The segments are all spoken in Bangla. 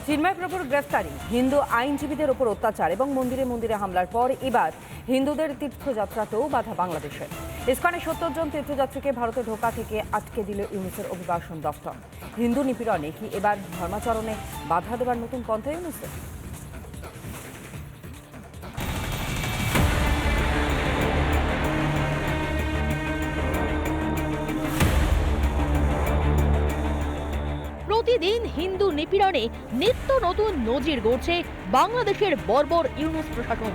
চিন্ময় প্রভুর গ্রেফতারি, হিন্দু আইনজীবীদের উপর অত্যাচার এবং মন্দিরে মন্দিরে হামলার পর এবার হিন্দুদের তীর্থযাত্রাতেও বাধা বাংলাদেশের। ইসকনে ৭০ জন তীর্থযাত্রীকে ভারতে ঢোকা থেকে আটকে দিল ইউনুসের অভিবাসন দফতর। হিন্দু নিপীড়নে কি এবার ধর্মাচরণে বাধা দেওয়ার নতুন পন্থা ইউনুসের? প্রতিদিন হিন্দু নিপীড়নে নিত্য নতুন নজির গড়ছে বাংলাদেশের বর্বর ইউনুস প্রশাসন।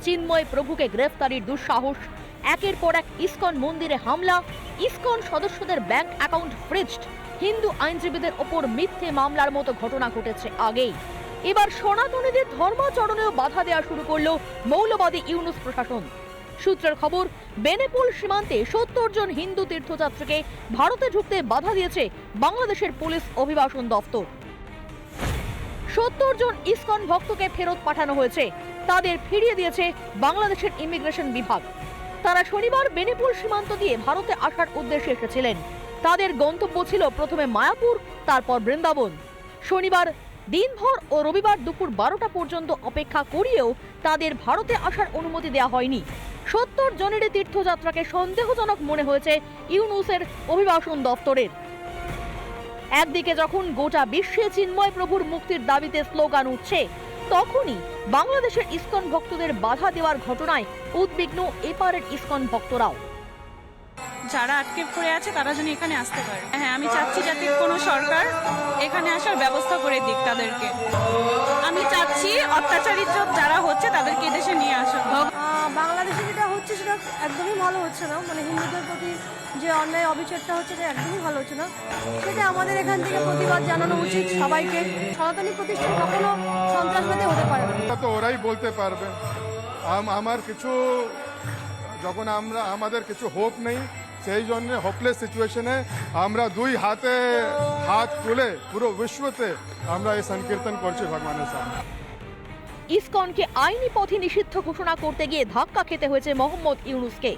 চিন্ময় প্রভুকে গ্রেফতারির দুঃসাহস, একের পর এক ইসকন মন্দিরে হামলা, ইসকন সদস্যদের ব্যাংক অ্যাকাউন্ট ফ্রিজড, হিন্দু আইনজীবীদের ওপর মিথ্যে মামলার মতো ঘটনা ঘটেছে আগেই। এবার সনাতনীদের ধর্মাচরণেও বাধা দেওয়া শুরু করল মৌলবাদী ইউনুস প্রশাসন। সূত্রের খবর, বেনেপুল সীমান্তে ৭০ জন হিন্দু তীর্থযাত্রীকে ভারতে ঢুকতে বাধা দিয়েছে বাংলাদেশের পুলিশ অভিবাসন দফতর। ৭০ জন ইসকন ভক্তকে ফেরত পাঠানো হয়েছে, তাদের ফিরিয়ে দিয়েছে বাংলাদেশের ইমিগ্রেশন বিভাগ। তারা শনিবার বেনেপুল সীমান্ত দিয়ে ভারতে আসার উদ্দেশ্যে এসেছিলেন। তাদের গন্তব্য ছিল প্রথমে মায়াপুর, তারপর বৃন্দাবন। শনিবার দিনভর ও রবিবার দুপুর ১২টা পর্যন্ত অপেক্ষা করিয়েও তাদের ভারতে আসার অনুমতি দেওয়া হয়নি। ৭০ জনেরই তীর্থযাত্রাকে সন্দেহজনক মনে হয়েছে ইউনুসের অভিবাসন দফতরের। একদিকে যখন গোটা বিশ্বে চিন্ময় প্রভুর মুক্তির দাবিতে স্লোগান উঠছে, তখনই বাংলাদেশের ইসকন ভক্তদের বাধা দেওয়ার ঘটনায় উদ্বিগ্ন এপারের ইসকন ভক্তরাও। যারা আটকে পড়ে আছে তারা যেন এখানে আসতে পারে। হ্যাঁ, আমি চাচ্ছি যাতে কোনো সরকার এখানে আসার ব্যবস্থা করে দিক তাদেরকে। আমি চাচ্ছি অত্যাচারিত যারা হচ্ছে তাদেরকে এদেশে নিয়ে আসা। বাংলাদেশে যেটা হচ্ছে সেটা একদমই ভালো হচ্ছে না, মানে হিন্দুদের প্রতি যে অন্যায় অবিচারটা হচ্ছে সেটা একদমই ভালো হচ্ছে না। সেটা আমাদের এখান থেকে প্রতিবাদ জানানো উচিত সবাইকে। সনাতনী প্রতিষ্ঠান কখনো সন্ত্রাসবাদী হতে পারে না। তো ওরাই বলতে পারবে। আমার কিছু যখন আমাদের কিছু হোপ নেই, সেই জন্য হোপলেস সিচুয়েশনে আমরা দুই হাতে হাত তুলে পুরো বিশ্বতে আমরা এই সংকীর্তন করছি ভগবানের সামনে। ইসকনকে আইনি পথে নিষিদ্ধ ঘোষণা করতে গিয়ে ধাক্কা খেতে হয়েছে মোহাম্মদ ইউনুসকে।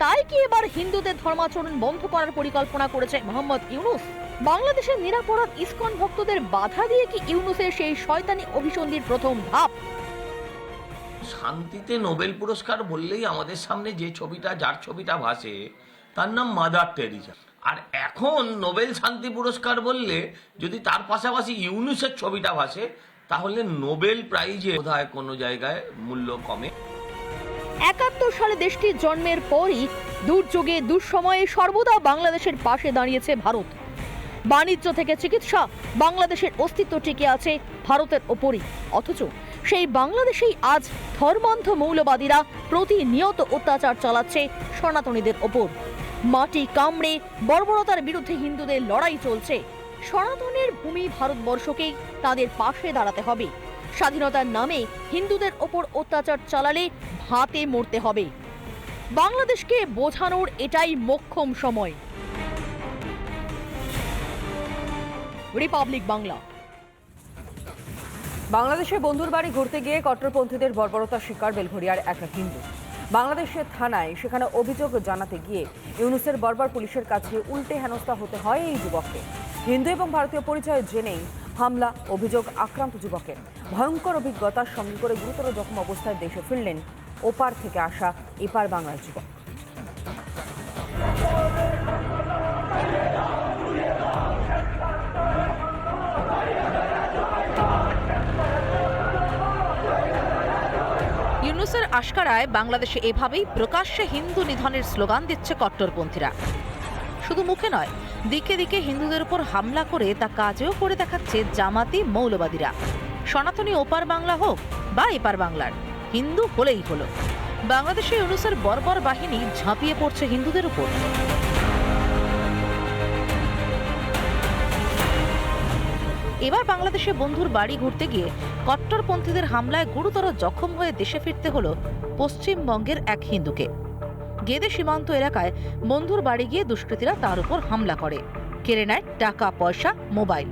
তাই কি এবার হিন্দুদের ধর্মাচরণ বন্ধ করার পরিকল্পনা করেছে মোহাম্মদ ইউনুস? বাংলাদেশের নিরাপরাধ ইসকন ভক্তদের বাধা দিয়ে কি ইউনুসের সেই শয়তানি অভিসন্ধির প্রথম ধাপ? শান্তিতে নোবেল পুরস্কার বললেই আমাদের সামনে যে ছবিটা, যার ছবিটা ভাসে, তার নাম মাদার টেরিজা। আর এখন নোবেল শান্তি পুরস্কার বললে যদি তার পাশাপাশি ইউনুসের ছবিটা ভাসে, তাহলে নোবেল প্রাইজে বোধহয় কোনো জায়গায় মূল্য কমে। ৭১ সালে দেশটির জন্মের পরই দুর্যোগে দুঃসময়ে সর্বদা বাংলাদেশের পাশে দাঁড়িয়েছে ভারত। বাণিজ্য থেকে চিকিৎসা, বাংলাদেশের অস্তিত্ব টিকে আছে ভারতের ওপরই। অথচ সেই বাংলাদেশেই আজ ধর্মান্ধ মৌলবাদীরা প্রতিনিয়ত অত্যাচার চালাচ্ছে সনাতনীদের ওপর। মাটি কামড়ে বর্বরতার বিরুদ্ধে হিন্দুদের লড়াই চলছে। সনাতনের ভূমি ভারতবর্ষকেই তাদের পাশে দাঁড়াতে হবে। স্বাধীনতার নামে হিন্দুদের ওপর অত্যাচার চালালে ভাতে মরতে হবে। বাংলাদেশকে বোঝানোর এটাই মোক্ষম সময়। রিপাবলিক বাংলা। বাংলাদেশে বন্ধুর বাড়ি ঘুরতে গিয়ে কট্টরপন্থীদের বর্বরতার শিকার বেলঘরিয়ার এক হিন্দু। বাংলাদেশের থানায় সেখানে অভিযোগ জানাতে গিয়ে ইউনুসের বর্বর পুলিশের কাছে উল্টে হেনস্থা হতে হয় এই যুবককে। হিন্দু এবং ভারতীয় পরিচয় জেনেই হামলা, অভিযোগ আক্রান্ত যুবকের। ভয়ঙ্কর অভিজ্ঞতার সঙ্গে করে গুরুতর জখম অবস্থায় দেশে ফিরলেন ওপার থেকে আসা এপার বাংলার যুবক। ইউনুসের আশকারায় বাংলাদেশে এভাবেই প্রকাশ্যে হিন্দু নিধনের স্লোগান দিচ্ছে কট্টরপন্থীরা। শুধু মুখে নয়, দিকে দিকে হিন্দুদের উপর হামলা করে তা কাজেও করে দেখাচ্ছে জামাতি মৌলবাদীরা। সনাতনী ওপার বাংলা হোক বা এপার বাংলার, হিন্দু হলেই হলো। বাংলাদেশে ইউনুসের বর্বর বাহিনী ঝাঁপিয়ে পড়ছে হিন্দুদের উপর। এবার বাংলাদেশে বন্ধুর বাড়ি ঘুরতে গিয়ে কট্টরপন্থীদের হামলায় গুরুতর জখম হয়ে দেশে ফিরতে হলো পশ্চিমবঙ্গের এক হিন্দুকে। গেদে সীমান্ত এলাকায় বন্ধুর বাড়ি গিয়ে দুষ্কৃতীরা তার উপর হামলা করে, কেড়ে নেয় টাকা পয়সা, মোবাইল।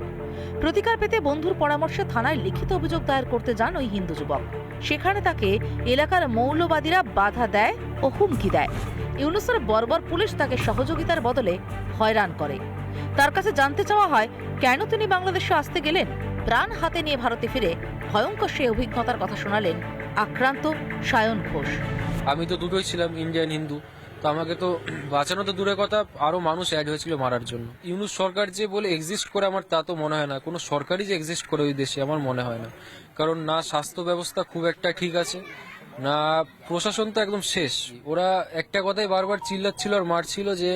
প্রতিকার পেতে বন্ধুর পরামর্শে থানায় লিখিত অভিযোগ দায়ের করতে যান ওই হিন্দু যুবক। সেখানে তাকে এলাকার মৌলবাদীরা বাধা দেয় ও হুমকি দেয়। ইউনুসের বর্বর পুলিশ তাকে সহযোগিতার বদলে হয়রান করে। তার কাছে জানতে চাওয়া হয় কেন তিনি বাংলাদেশে আসতে গেলেন। প্রাণ হাতে নিয়ে ভারতে ফিরে ভয়ঙ্কর সেই অভিজ্ঞতার কথা শোনালেন আক্রান্ত সায়ন ঘোষ। আমি তো দুটোই ছিলাম, ইন্ডিয়ান হিন্দু, তো আমাকে তো বাঁচানো তো দূরের কথা, আরো মানুষ অ্যাড হয়েছিল মারার জন্য। ইউনুস সরকার যে বলে এক্সিস্ট করে আমার তা তো মনে হয় না, কোনো সরকারই যে এক্সিস্ট করে ওই দেশে আমার মনে হয় না। কারণ না স্বাস্থ্য ব্যবস্থা খুব একটা ঠিক আছে, না প্রশাসন তো একদম শেষ। ওরা একটা কথাই বারবার চিল্লাচ্ছিল আর মারছিল যে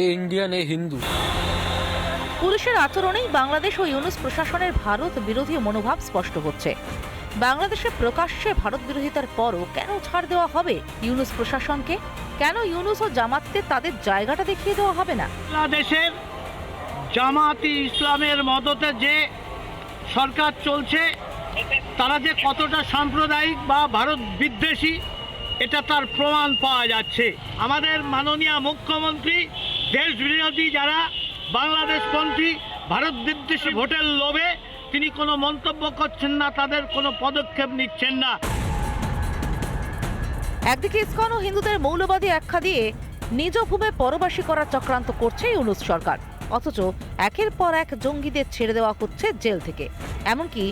এ ইন্ডিয়ান, এ হিন্দু। পুলিশের আচরণেই বাংলাদেশ ও ইউনুস প্রশাসনের ভারত বিরোধী মনোভাব স্পষ্ট হচ্ছে। বাংলাদেশে প্রকাশ্যে ভারত বিরোধিতার পরও কেন ছাড় দেওয়া হবে ইউনুস প্রশাসনকে? কেন ইউনুস ও জামাতকে তাদের জায়গাটা দেখিয়ে দেওয়া হবে না? বাংলাদেশের জামাতি ইসলামের মদতে যে সরকার চলছে, তারা যে কতটা সাম্প্রদায়িক বা ভারত বিদ্বেষী এটা তার প্রমাণ পাওয়া যাচ্ছে। আমাদের মাননীয় মুখ্যমন্ত্রী দেশ বিরোধী যারা বাংলাদেশপন্থী ভারত বিদ্বেষী ভোটের লোভে তিনি কোনো মন্তব্য করছেন না, তাদের কোনো পদক্ষেপ নিচ্ছেন না। একদিকে ইসকন ও হিন্দুদের মৌলবাদী আখ্যা দিয়ে নিজ ভূমে পরবাসী করার চক্রান্ত করছে ইউনুস সরকার, অথচ একের পর এক জঙ্গিদের ছেড়ে দেওয়া হচ্ছে জেল থেকে। এমনকি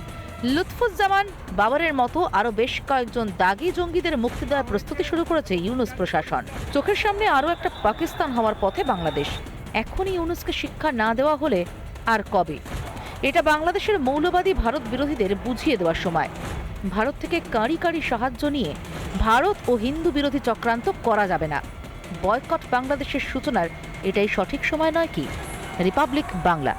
লুৎফুজ্জামান বাবরের মতো আরো বেশ কয়েকজন দাগি জঙ্গিদের মুক্তি দেওয়ার প্রস্তুতি শুরু করেছে ইউনুস প্রশাসন। চোখের সামনে আরো একটা পাকিস্তান হওয়ার পথে বাংলাদেশ। এখনই ইউনুসকে শিক্ষা না দেওয়া হলে আর কবে? এটা বাংলাদেশের মৌলবাদী ভারত বিরোধীদের বুঝিয়ে দেওয়ার সময়। ভারত থেকে কাঁড়ি কাঁড়ি সাহায্য নিয়ে ভারত ও হিন্দু বিরোধী চক্রান্ত করা যাবে না। বয়কট বাংলাদেশের সূচনার এটাই সঠিক সময় নয় কি? রিপাবলিক বাংলা।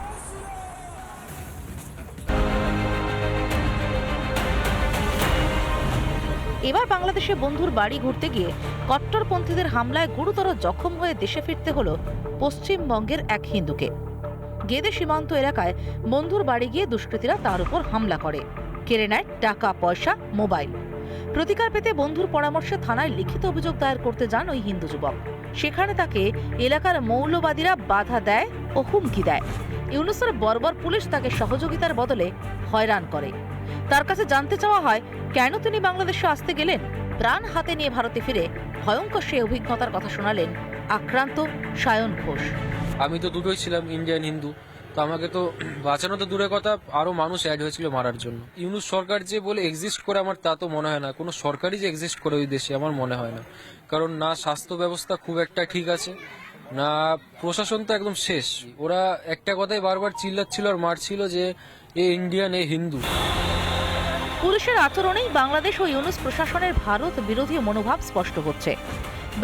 এবার বাংলাদেশে বন্ধুর বাড়ি ঘুরতে গিয়ে কট্টরপন্থীদের হামলায় গুরুতর জখম হয়ে দেশে ফিরতে হলো পশ্চিমবঙ্গের এক হিন্দুকে। গেদে সীমান্ত এলাকায় বন্ধুর বাড়ি গিয়ে দুষ্কৃতীরা তার উপর হামলা করে, কেড়ে নেয় টাকা পয়সা, মোবাইল। প্রতিকার পেতে বন্ধুর পরামর্শে থানায় লিখিত অভিযোগ দায়ের করতে যান ওই হিন্দু যুবক। সেখানে তাকে এলাকার মৌলবাদীরা বাধা দেয় ও হুমকি দেয়। ইউনুসের বর্বর পুলিশ তাকে সহযোগিতার বদলে হয়রান করে। তার কাছে জানতে চাওয়া হয় কেন তিনি বাংলাদেশে আসতে গেলেন। প্রাণ হাতে নিয়ে ভারতে ফিরে ভয়ঙ্কর সেই অভিজ্ঞতার কথা শোনালেন আক্রান্ত সায়ন ঘোষ। আমি তো দুটোই ছিলাম, ইন্ডিয়ান হিন্দু, তো আমাকে তো বাঁচানো তো দূরের কথা, আরো মানুষ অ্যাড হয়েছিল মারার জন্য। ইউনুস সরকার যে বলে এক্সিস্ট করে আমার তা তো মনে হয় না, কোনো সরকারই যে এক্সিস্ট করে ওই দেশে আমার মনে হয় না। কারণ না স্বাস্থ্য ব্যবস্থা খুব একটা ঠিক আছে, না প্রশাসন তো একদম শেষ। ওরা একটা কথাই বারবার চিল্লাচ্ছিল আর মারছিল যে এ ইন্ডিয়ান, এ হিন্দু। পুলিশের আচরণেই বাংলাদেশ ও ইউনুস প্রশাসনের ভারত বিরোধী মনোভাব স্পষ্ট হচ্ছে।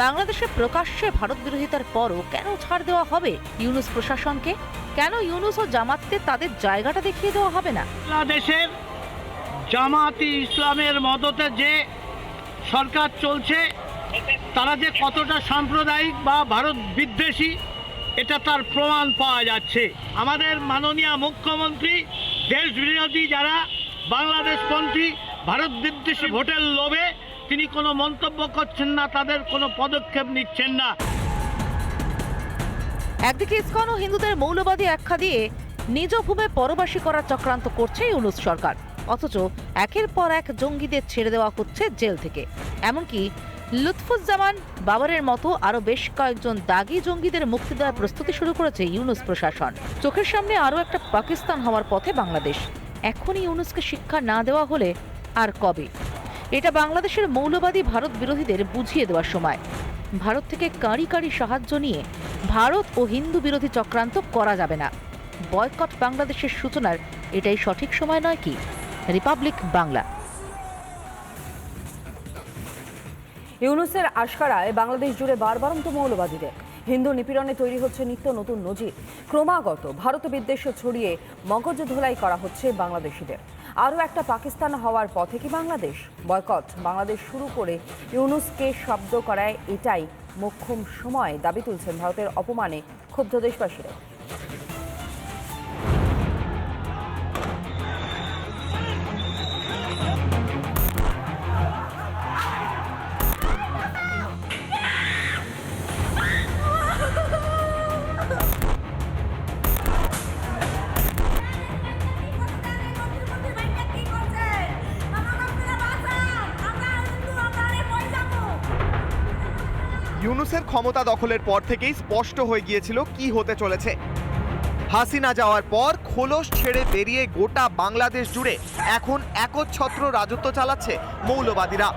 বাংলাদেশে প্রকাশ্যে ভারত বিরোধিতার পরও কেন ছাড় দেওয়া হবে ইউনুস প্রশাসনকে? কেন ইউনুস ও জামাতকে তাদের জায়গাটা দেখিয়ে দেওয়া হবে না? বাংলাদেশের জামাতি ইসলামের মদতে যে সরকার চলছে, তারা যে কতটা সাম্প্রদায়িক বা ভারত বিদ্বেষী এটা তার প্রমাণ পাওয়া যাচ্ছে। আমাদের মাননীয় মুখ্যমন্ত্রী দেশ বিরোধী যারা বাংলাদেশপন্থী ভারত বিদ্বেষী ভোটের লোভে তিনি কোনো মন্তব্য করছেন না, তাদের কোনো পদক্ষেপ নিচ্ছেন না। একদিকে ইসকন ও হিন্দুদের মৌলবাদী আখ্যা দিয়ে নিজ ভূমে পরবাসী করার চক্রান্ত করছে ইউনুস সরকার, অথচ একের পর এক জঙ্গিদের ছেড়ে দেওয়া হচ্ছে জেল থেকে। এমনকি লুৎফুজ্জামান বাবরের মতো আরো বেশ কয়েকজন দাগি জঙ্গিদের মুক্তি দেওয়ার প্রস্তুতি শুরু করেছে ইউনুস প্রশাসন। চোখের সামনে আরো একটা পাকিস্তান হওয়ার পথে বাংলাদেশ। এখনই ইউনুসকে শিক্ষা না দেওয়া হলে আর কবে? এটা বাংলাদেশের মৌলবাদী ভারত বিরোধীদের বুঝিয়ে দেওয়ার সময়। ভারত থেকে কাঁড়ি কাঁড়ি সাহায্য নিয়ে ভারত ও হিন্দু বিরোধী চক্রান্ত করা যাবে না। বয়কট বাংলাদেশের সূচনার এটাই সঠিক সময় নয় কি? রিপাবলিক বাংলা। ইউনুসের আশকারায় বাংলাদেশ জুড়ে বারবারন্ত মৌলবাদীদের হিন্দু নিপীড়নে তৈরি হচ্ছে নিত্য নতুন নজির। ক্রমাগত ভারত বিদ্বেষ ছড়িয়ে মগজ ধোলাই করা হচ্ছে বাংলাদেশিদের। আরও একটা পাকিস্তান হওয়ার পথে কি বাংলাদেশ? বয়কট বাংলাদেশ শুরু করে ইউনুসকে শব্দ করায় এটাই মোক্ষম সময় দাবি তুলছেন ভারতের অপমানে ক্ষুব্ধ দেশবাসীরা। ইউনুস ইউনূসের ক্ষমতা দখলের পর থেকেই স্পষ্ট হয়ে গিয়েছিল কি হতে চলেছে। হাসিনা যাওয়ার পর খোলস ছেড়ে বেরিয়ে গোটা বাংলাদেশ জুড়ে এখন একচ্ছত্র রাজত্ব চালাচ্ছে মৌলবাদীরা।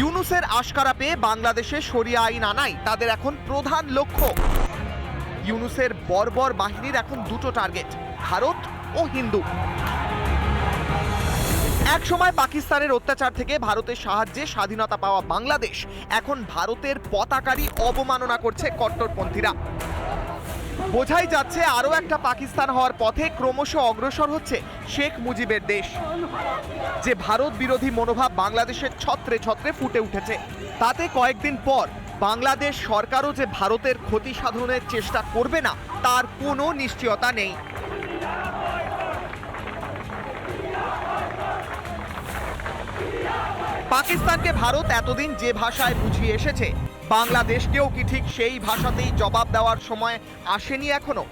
ইউনূসের আশকারা পেয়ে বাংলাদেশে শরিয়া আইন আনাই তাদের এখন প্রধান লক্ষ্য। ইউনূসের বর্বর বাহিনীর এখন দুটো টার্গেট, ভারত ও হিন্দু। একসময় পাকিস্তানের অত্যাচার থেকে ভারতের সাহায্যে স্বাধীনতা পাওয়া বাংলাদেশ এখন ভারতের পতাকারই অবমাননা করছে কট্টরপন্থীরা। বোঝাই যাচ্ছে আরও একটা পাকিস্তান হওয়ার পথে ক্রমশ অগ্রসর হচ্ছে শেখ মুজিবের দেশ। যে ভারত বিরোধী মনোভাব বাংলাদেশের ছত্রে ছত্রে ফুটে উঠেছে, তাতে কয়েকদিন পর বাংলাদেশ সরকারও যে ভারতের ক্ষতি সাধনের চেষ্টা করবে না তার কোনো নিশ্চয়তা নেই। পাকিস্তানকে ভারত এতদিন যে ভাষায় বুঝিয়ে এসেছে, বাংলাদেশকেও কি ঠিক সেই ভাষাতেই জবাব দেওয়ার সময় আসেনি এখনো?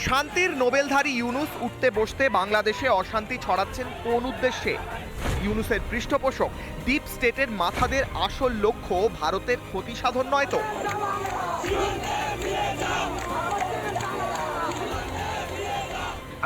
শান্তির নোবেলধারী ইউনূস উঠতে বসতে বাংলাদেশে অশান্তি ছড়াচ্ছেন কোন উদ্দেশ্যে? ইউনূসের পৃষ্ঠপোষক ডিপ স্টেটের মাথাদের আসল লক্ষ্য ভারতের ক্ষতি সাধন নয় তো?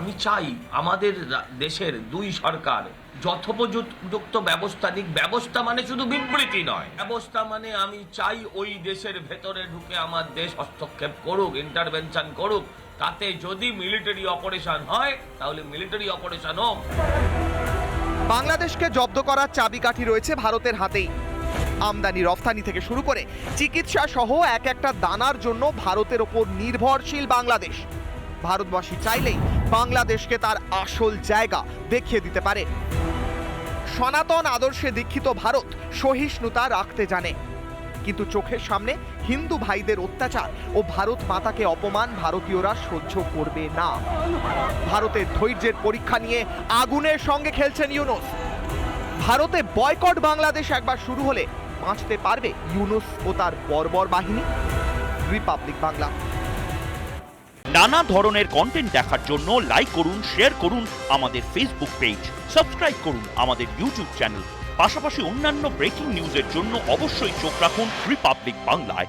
আমি চাই আমাদের দেশের দুই সরকার যথোপযুক্ত ব্যবস্থা নিক। ব্যবস্থা মানে শুধু বিবৃতি নয়, ব্যবস্থা মানে আমি চাই ওই দেশের ভেতরে ঢুকে আমার দেশ হস্তক্ষেপ করুক, ইন্টারভেনশন করুক। তাতে যদি মিলিটারি অপারেশন হয় তাহলে মিলিটারি অপারেশন হোক। বাংলাদেশকে জব্দ করার চাবিকাঠি রয়েছে ভারতের হাতেই। আমদানি রফতানি থেকে শুরু করে চিকিৎসা সহ এক একটা দানার জন্য ভারতের ওপর নির্ভরশীল বাংলাদেশ। ভারতবাসী চাইলেই বাংলাদেশকে তার আসল জায়গা দেখিয়ে দিতে পারে। সনাতন আদর্শে দীক্ষিত ভারত সহিষ্ণুতা রাখতে জানে, কিন্তু চোখের সামনে হিন্দু ভাইদের অত্যাচার ও ভারত মাতাকে অপমান ভারতীয়রা সহ্য করবে না। ভারতের ধৈর্যের পরীক্ষা নিয়ে আগুনের সঙ্গে খেলছেন ইউনূস। ভারতে বয়কট বাংলাদেশ একবার শুরু হলে বাঁচতে পারবে ইউনূস ও তার বর্বর বাহিনী? রিপাবলিক বাংলা। নানা ধরনের কন্টেন্ট দেখার জন্য লাইক করুন, শেয়ার করুন আমাদের ফেসবুক পেজ, সাবস্ক্রাইব করুন আমাদের ইউটিউব চ্যানেল। পাশাপাশি অন্যান্য ব্রেকিং নিউজের জন্য অবশ্যই চোখ রাখুন রিপাবলিক বাংলায়।